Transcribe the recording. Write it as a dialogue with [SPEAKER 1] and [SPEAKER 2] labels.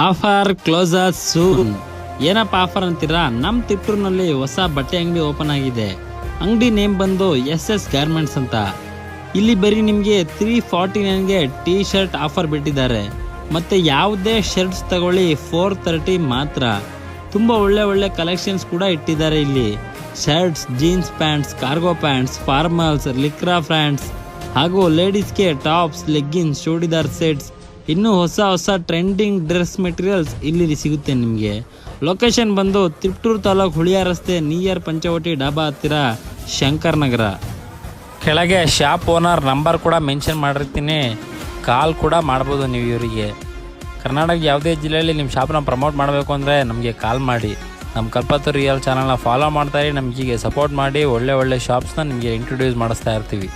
[SPEAKER 1] Offer closes soon. ಏನಪ್ಪ offer ಅಂತೀರಾ? ನಮ್ಮ ತಿಪ್ಟೂರಿನಲ್ಲಿ ಹೊಸ ಬಟ್ಟೆ ಅಂಗಡಿ ಓಪನ್ ಆಗಿದೆ. ಅಂಗಡಿ ನೇಮ್ ಬಂದು SS ಗಾರ್ಮೆಂಟ್ಸ್ ಅಂತ. ಇಲ್ಲಿ ಬರೀ ನಿಮಗೆ 349ಗೆ ಟೀ ಶರ್ಟ್ ಆಫರ್ ಬಿಟ್ಟಿದ್ದಾರೆ. ಮತ್ತೆ ಯಾವುದೇ ಶರ್ಟ್ಸ್ ತಗೊಳ್ಳಿ 430 ಮಾತ್ರ. ತುಂಬ ಒಳ್ಳೆ ಕಲೆಕ್ಷನ್ಸ್ ಕೂಡ ಇಟ್ಟಿದ್ದಾರೆ ಇಲ್ಲಿ. Shirts, jeans pants, cargo pants, formals, lycra pants ಹಾಗೂ ಲೇಡೀಸ್ಗೆ ಟಾಪ್ಸ್, ಲೆಗ್ಗಿನ್ಸ್, ಚೂಡಿದಾರ್ ಸೆಟ್ಸ್, ಇನ್ನೂ ಹೊಸ ಟ್ರೆಂಡಿಂಗ್ ಡ್ರೆಸ್ ಮೆಟೀರಿಯಲ್ಸ್ ಇಲ್ಲಿ ಸಿಗುತ್ತೆ ನಿಮಗೆ. ಲೊಕೇಶನ್ ಬಂದು ತಿಪ್ಟೂರು ತಾಲೂಕು ಹುಳಿಯ ರಸ್ತೆ ನಿಯರ್ ಪಂಚವಟಿ ಡಾಬಾ ಹತ್ತಿರ ಶಂಕರ್ ನಗರ. ಕೆಳಗೆ ಶಾಪ್ ಓನರ್ ನಂಬರ್ ಕೂಡ ಮೆನ್ಷನ್ ಮಾಡಿರ್ತೀನಿ, ಕಾಲ್ ಕೂಡ ಮಾಡ್ಬೋದು ನೀವು ಇವರಿಗೆ. ಕರ್ನಾಟಕ ಯಾವುದೇ ಜಿಲ್ಲೆಯಲ್ಲಿ ನಿಮ್ಮ ಶಾಪ್ನ ಪ್ರಮೋಟ್ ಮಾಡಬೇಕು ಅಂದರೆ ನಮಗೆ ಕಾಲ್ ಮಾಡಿ. ನಮ್ಮ ಕಲ್ಪತರು ರಿಯಲ್ ಚಾನಲ್ನ ಫಾಲೋ ಮಾಡ್ತಾಯಿರಿ, ನಮಗೀಗೆ ಸಪೋರ್ಟ್ ಮಾಡಿ. ಒಳ್ಳೆ ಶಾಪ್ಸ್ನ ನಿಮಗೆ ಇಂಟ್ರೊಡ್ಯೂಸ್ ಮಾಡಿಸ್ತಾ ಇರ್ತೀವಿ.